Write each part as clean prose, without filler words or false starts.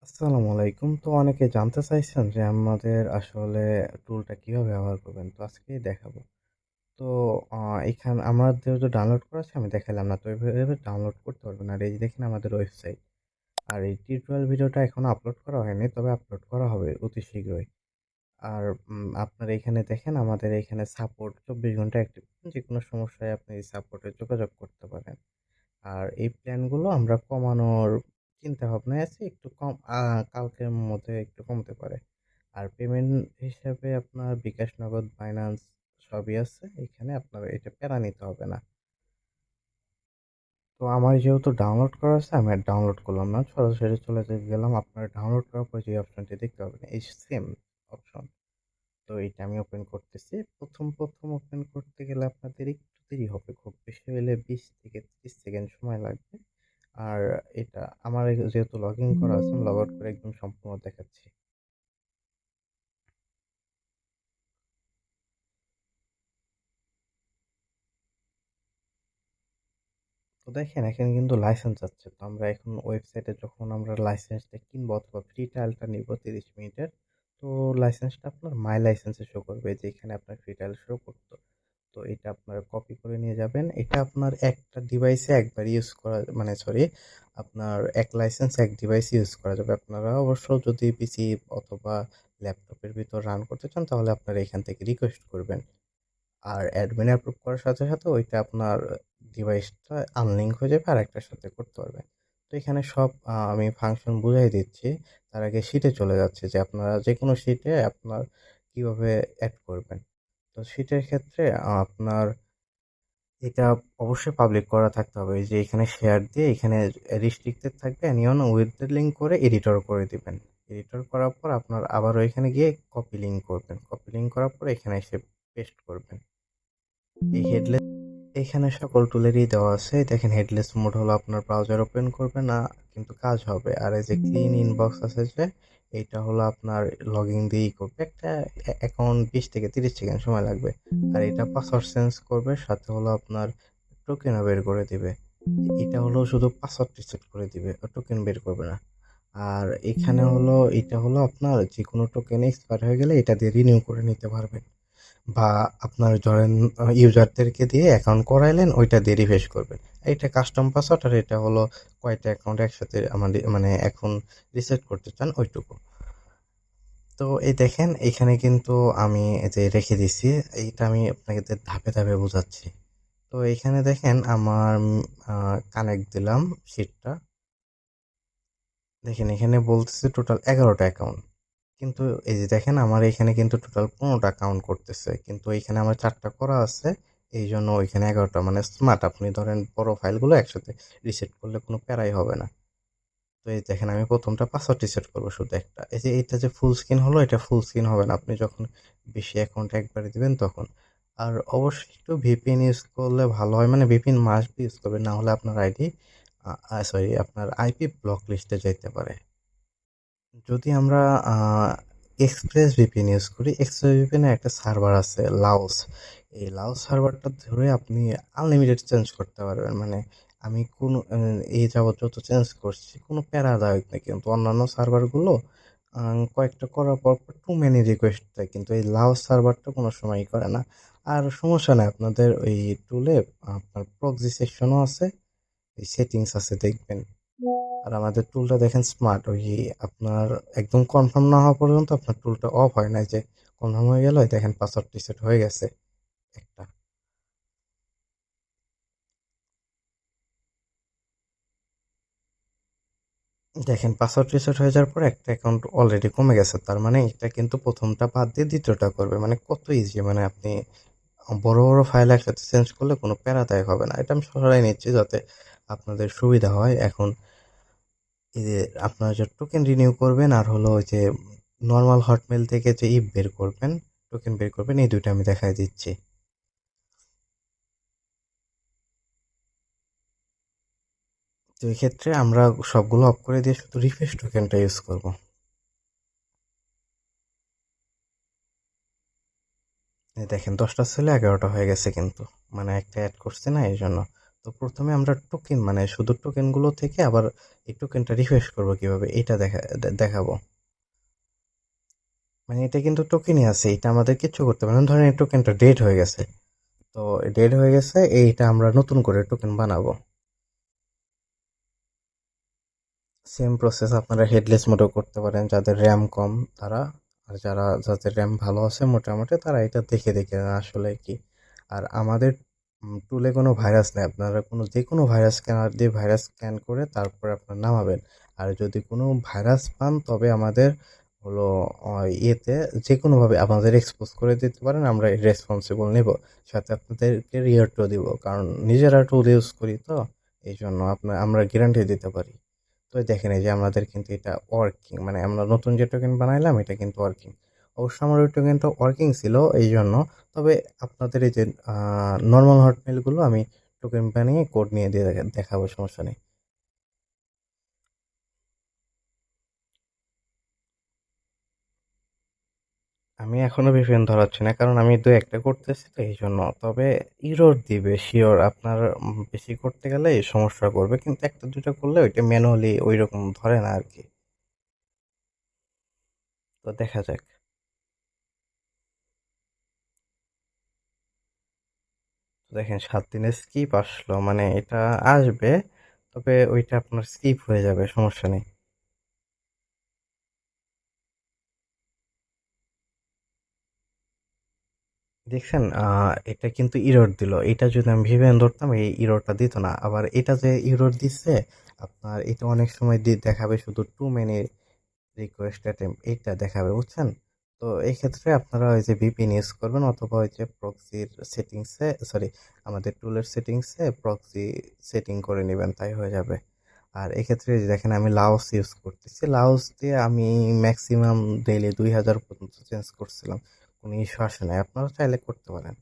আসসালামু আলাইকুম। তো অনেকে জানতে চাইছেন যে আমাদের আসলে টুলটা কিভাবে ব্যবহার করবেন? তো আজকেই দেখাবো। তো আ আমাদের যে ডাউনলোড করা আছে আমি দেখাইলাম না। তো এভাবে ডাউনলোড করতে পারবেন। আর এই যে দেখেন আমাদের ওয়েবসাইট। আর এই টিউটোরিয়াল ভিডিওটা এখনো আপলোড করা হয়নি। তবে আপলোড করা হবে অতি শীঘ্রই। আর আপনার এইখানে দেখেন আমাদের এইখানে সাপোর্ট ২৪ ঘন্টা অ্যাক্টিভ। যেকোনো সমস্যায় আপনি এই সাপোর্টে যোগাযোগ করতে পারেন। আর এই প্ল্যানগুলো আমরা কমানোর চিন্তাভাবনায় আছি। একটু কালকের মধ্যে একটু কমতে পারে। আর পেমেন্ট হিসাবে আপনার বিকাশ, নগদ, বাইন্যান্স সবই আছে। এখানে আপনার এটা প্যারা নিতে হবে না। তো আমার যেহেতু ডাউনলোড করা আছে আমি আর ডাউনলোড করলাম না। সরাসরি চলে গেলাম আপনার ডাউনলোড করার পর যে অপশনটি দেখতে পাবেন এই সেম অপশন। তো এইটা আমি ওপেন করতেছি। ১ম ওপেন করতে গেলে আপনাদের একটু দেরি হবে। খুব বেশি হইলে ২০ থেকে ৩০ সেকেন্ড সময় লাগবে। আর এটা আমার যেহেতু লগইন করা আছে, আমি লগ আউট করে একদম সম্পূর্ণ দেখাচ্ছি। তো দেখেন এখানে কিন্তু লাইসেন্স চাচ্ছে। তো আমরা এখন ওয়েবসাইটে যখন আমরা লাইসেন্সটা কিনবো অথবা ফ্রি ট্রায়ালটা নিবো ৩০ মিনিটের, তো লাইসেন্সটা আপনার মাই লাইসেন্সে শো করবে যে এখানে আপনার ফ্রি ট্রায়াল শো করতো। তো এটা আপনারা কপি করে নিয়ে যাবেন। এটা আপনার একটা ডিভাইসে একবার ইউজ করা মানে সরি আপনার এক লাইসেন্স এক ডিভাইসে ইউজ করা যাবে। আপনারা অবশ্য যদি পিসি অথবা ল্যাপটপের ভিতর রান করতে চান তাহলে আপনারা এখান থেকে রিকোয়েস্ট করবেন। আর অ্যাডমিন অ্যাপ্রুভ করার সাথে, সাথে ওইটা আপনার ডিভাইসটা আনলিঙ্ক হয়ে যাবে আরেকটার সাথে করতে পারবেন। তো এখানে সব আমি ফাংশন বুঝাই দিচ্ছি। তার আগে শিটে চলে যাচ্ছে যে আপনারা যেকোনো শিটে আপনার কিভাবে এড করবেন। তো শিটের ক্ষেত্রে আপনার এটা অবশ্যই পাবলিক করা থাকতে হবে। এই যে এখানে শেয়ার দিয়ে এখানে রেস্ট্রিক্টেড থাকবে অ্যানিয়ন উইথ দ্য লিঙ্ক করে এডিটর করে দিবেন। এডিটর করার পর আপনার আবারও এখানে গিয়ে কপি লিঙ্ক করবেন। কপি লিঙ্ক করার পর এখানে এসে পেস্ট করবেন। এই হেডলেস এখানে সকল টুলেরই দেওয়া আছে। দেখেন হেডলেস মোড হলো আপনার ব্রাউজার ওপেন করবে না কিন্তু কাজ হবে। আর এই যে ক্লিন ইনবক্স আছে যে এইটা হলো আপনার লগইন দিয়েই করবে। একটা অ্যাকাউন্ট ২০ থেকে ৩০ সেকেন্ড সময় লাগবে। আর এটা পাসওয়ার্ড চেঞ্জ করবে সাথে হলো আপনার টোকেনও বের করে দিবে। এটা হলো শুধু পাসওয়ার্ড রিসেট করে দিবে। টোকেন বের করবে না। আর এখানে হলো এটা হলো আপনার যেকোনো টোকেন এক্সপায়ার হয়ে গেলে এটা দিয়ে রিনিউ করে নিতে পারবেন। বা আপনার ধরেন ইউজারদেরকে দিয়ে অ্যাকাউন্ট করাইলেন ওইটা দিয়ে রিফ্রেশ করবেন। এটা কাস্টম পাসওয়ার্ড আর এটা হলো কয়টা অ্যাকাউন্ট একসাথে আমাদের মানে এখন রিসেট করতে চান ওইটুকু। তো এই দেখেন এখানে কিন্তু আমি এই যে রেখে দিছি। এইটা আমি আপনাকে ধাপে ধাপে বোঝাচ্ছি। তো এখানে দেখেন আমার কানেক্ট দিলাম শিটটা। দেখেন এখানে বলতেছে টোটাল ১১টা অ্যাকাউন্ট। কিন্তু এই যে দেখেন আমার এখানে কিন্তু টোটাল ১৫টা কাউন্ট করতেছে। কিন্তু এইখানে আমার ৪টা করা আছে। এইজন্য ওইখানে ১১টা মানে স্মার্ট আপনি ধরেন বড় ফাইলগুলো একসাথে রিসেট করলে কোনো প্যারাই হবে না। তো এই দেখেন আমি ১ম টা পাসওয়ার্ড রিসেট করব শুধু একটা। এই যে এটা যে ফুল স্ক্রিন হলো এটা ফুল স্ক্রিন হবে না। আপনি যখন বেশি অ্যাকাউন্ট একবারে দিবেন তখন। আর অবশ্যই একটু ভিপিএন ইউজ করলে ভালো হয়। মানে ভিপিএন মাস্ট বি ইউজ করবেন। না হলে আপনার আইডি সরি আপনার আইপি ব্লক লিস্টে যাইতে পারে। যদি আমরা আ এক্সপ্রেস ভিপিএন ইউজ করি, এক্সপ্রেস ভিপিএন এর একটা সার্ভার আছে লাওস। এই লাওস সার্ভারটা ধরে আপনি আনলিমিটেড চেঞ্জ করতে পারবেন। মানে আমি কোনো এই যাবৎ যত চেঞ্জ করছি কোনো প্যারাদায়ক না। কিন্তু অন্যান্য সার্ভারগুলো কয়েকটা করার পর টু মেনি রিকোয়েস্ট দেয়। কিন্তু এই লাওস সার্ভারটা কোনো সময়ই করে না। আর সমস্যা নাই আপনাদের ওই টুলে আপনার প্রক্সি সেকশনও আছে, এই সেটিংস আছে দেখবেন। আর আমাদের টুলটা দেখেন স্মার্ট ওই আপনার একদম কনফার্ম না হওয়া পর্যন্ত আপনার টুলটা অফ হয় না যে কনফার্ম হয়ে গেল দেখেন পাসওয়ার্ড রিসেট হয়ে গেছে একটা। দেখেন পাসওয়ার্ড রিসেট হয়ে যাওয়ার পর একটা অ্যাকাউন্ট অলরেডি কমে গেছে তার মানে এটা কিন্তু প্রথমটা বাদ দিয়ে দ্বিতীয়টা করবে মানে কত ইজি মানে আপনি বড় বড় ফাইল একসাথে চেঞ্জ করলে কোনো প্যারাদায়ক হবে না। এটা আমি সরাই নিচ্ছি যাতে আপনাদের সুবিধা হয়। এখন এই যে আপনারা যে টোকেন রিনিউ করবেন আর হলো ওই যে নর্মাল হটমেল থেকে যে বের করবেন টোকেন বের করবেন এই দুইটা আমি দেখাই দিচ্ছি। তো এই ক্ষেত্রে আমরা সবগুলো অফ করে দিয়ে শুধু রিফ্রেশ টোকেনটা ইউজ করব। এই দেখেন 10টা ছেলে 11টা হয়ে গেছে কিন্তু মানে একটা অ্যাড করছে না এই জন্য। তো প্রথমে আমরা টোকেন মানে শুধু টোকেনগুলো থেকে আবার এই টোকেনটা রিফ্রেশ করবো কিভাবে এটা দেখাবো। মানে এটা কিন্তু টোকেনই আছে, এটা আমাদের কিচ্ছু করতে হবে না। ধরেন এই টোকেনটা ডেড হয়ে গেছে, তো ডেড হয়ে গেছে, এইটা আমরা নতুন করে টোকেন বানাবো। সেম প্রসেস আপনারা হেডলেস মোডও করতে পারেন, যাদের র্যাম কম তারা। আর যাদের র্যাম ভালো আছে মোটামুটি, তারা এটা দেখে দেখে আসলে কি। আর আমাদের টুলে কোনো ভাইরাস নেই, আপনারা যে কোনো ভাইরাস স্ক্যানার দিয়ে ভাইরাস স্ক্যান করে তারপরে আপনারা নামাবেন। আর যদি কোনো ভাইরাস পান তবে আমাদের হলো ইয়েতে যে কোনোভাবে আমাদের এক্সপোজ করে দিতে পারেন, আমরা রেসপন্সিবল নেব। সাথে আপনাদেরকে রিয়ারটিও দিব, কারণ নিজেরা টুল ইউজ করি তো, এই জন্য আমরা গ্যারান্টি দিতে পারি। তো দেখেন এই যে আমাদের কিন্তু এটা ওয়ার্কিং, মানে আমরা নতুন যে টোকেন বানাইলাম এটা কিন্তু ওয়ার্কিং। অবশ্য আমার ওই টোকেনটা ওয়ার্কিং ছিল এই জন্য। তবে আপনাদের এই যে নর্মাল হটমেলগুলো আমি টোকেন বানিয়ে কোড নিয়ে দিয়ে দেখাবো, সমস্যা নেই। আমি এখনো ভিপিএন ধরাচ্ছি না, কারণ আমি দু একটা করতেছি তো এই জন্য। তবে ইরর দিবে শিওর, আপনার বেশি করতে গেলে এই সমস্যা করবে, কিন্তু একটা দুটো করলে ওইটা ম্যানুয়ালি ওই রকম ধরে না আর কি। তো দেখা যাক। দেখেন 7 দিনের স্কিপ আসলো, মানে এটা আসবে, তবে ওইটা আপনার স্কিপ হয়ে যাবে, সমস্যা নেই। দেখছেন এটা কিন্তু ইরর দিল। এটা যদি আমি ভিভিএন ধরতাম এই ইররটা দিত না। আবার এটা যে ইরর দিচ্ছে, আপনার এটা অনেক সময় দেখাবে শুধু টু মেনি রিকোয়েস্ট অ্যাটেম্প, এইটা দেখাবে, বুঝছেন? তো এই ক্ষেত্রে আপনারা ওই যে ভিপিএন ইউজ করবেন, অথবা ওই যে প্রক্সির সেটিংসে, সরি, আমাদের টুলের সেটিংসে প্রক্সি সেটিং করে নেবেন, তাই হয়ে যাবে। আর এক্ষেত্রে যে দেখেন আমি লাওস ইউজ করতেছি, লাওস দিয়ে আমি ম্যাক্সিমাম ডেইলি 2000 পর্যন্ত চেঞ্জ করছিলাম, কোনো ইস্যু আসে নাই, আপনারা চাইলে করতে পারেন।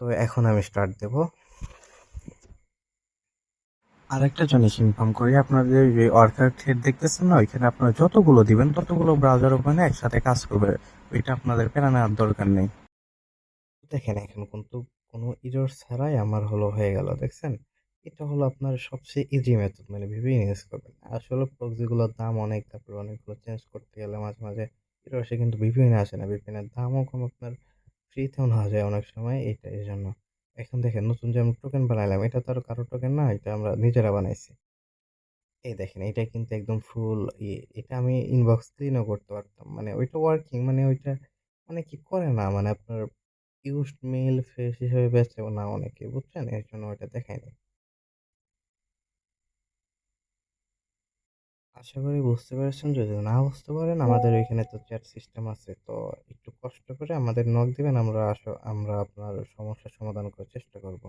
তো এখন আমি স্টার্ট দেব। আরেকটা জিনিস ইনফর্ম করি, আপনাদের যে ওয়ার্কার থ্রেড দেখতেছেন না, ওইখানে আপনারা যতগুলো দিবেন ততগুলো ব্রাউজার ওখানে একসাথে কাজ করবে, ওইটা আপনাদের প্যারা নেওয়ার দরকার নেই। দেখেন এখন কিন্তু কোনো ইরর ছাড়াই আমার হলো হয়ে গেল, দেখছেন? এটা হলো আপনার সবচেয়ে ইজি মেথড, মানে ভিপিএন ইউজ করবেন। আসলে প্রক্সিগুলোর দাম অনেক, তারপরে অনেকগুলো চেঞ্জ করতে গেলে মাঝে মাঝে ইরর আসে, কিন্তু ভিপিএন আসে না, ভিপিএন এর দামও কম, আপনার ফ্রিতেও নেওয়া যায় অনেক সময়, এইটা এই জন্য। এখন দেখেন নতুন যে আমি টোকেন বানাইলাম, এটা তো আর কারো টোকেন না, এটা আমরা নিজেরা বানাইছি। এই দেখেন এটা কিন্তু একদম ফুল এটা আমি ইনবক্স ক্লিনও করতে পারতাম, মানে ওইটা ওয়ার্কিং, মানে ওইটা অনেকে করে না, মানে আপনার ইউজড মেইল ফ্রেশ হিসেবে বেচে না অনেকে, বুঝছেন? এর জন্য ওইটা দেখায় নাই। আশা করি বুঝতে পেরেছেন, যদি না বুঝতে পারেন আমাদের ওইখানে তো চ্যাট সিস্টেম আছে, তো একটু কষ্ট করে আমাদের নক দিবেন, আমরা আপনার সমস্যার সমাধান করার চেষ্টা করব।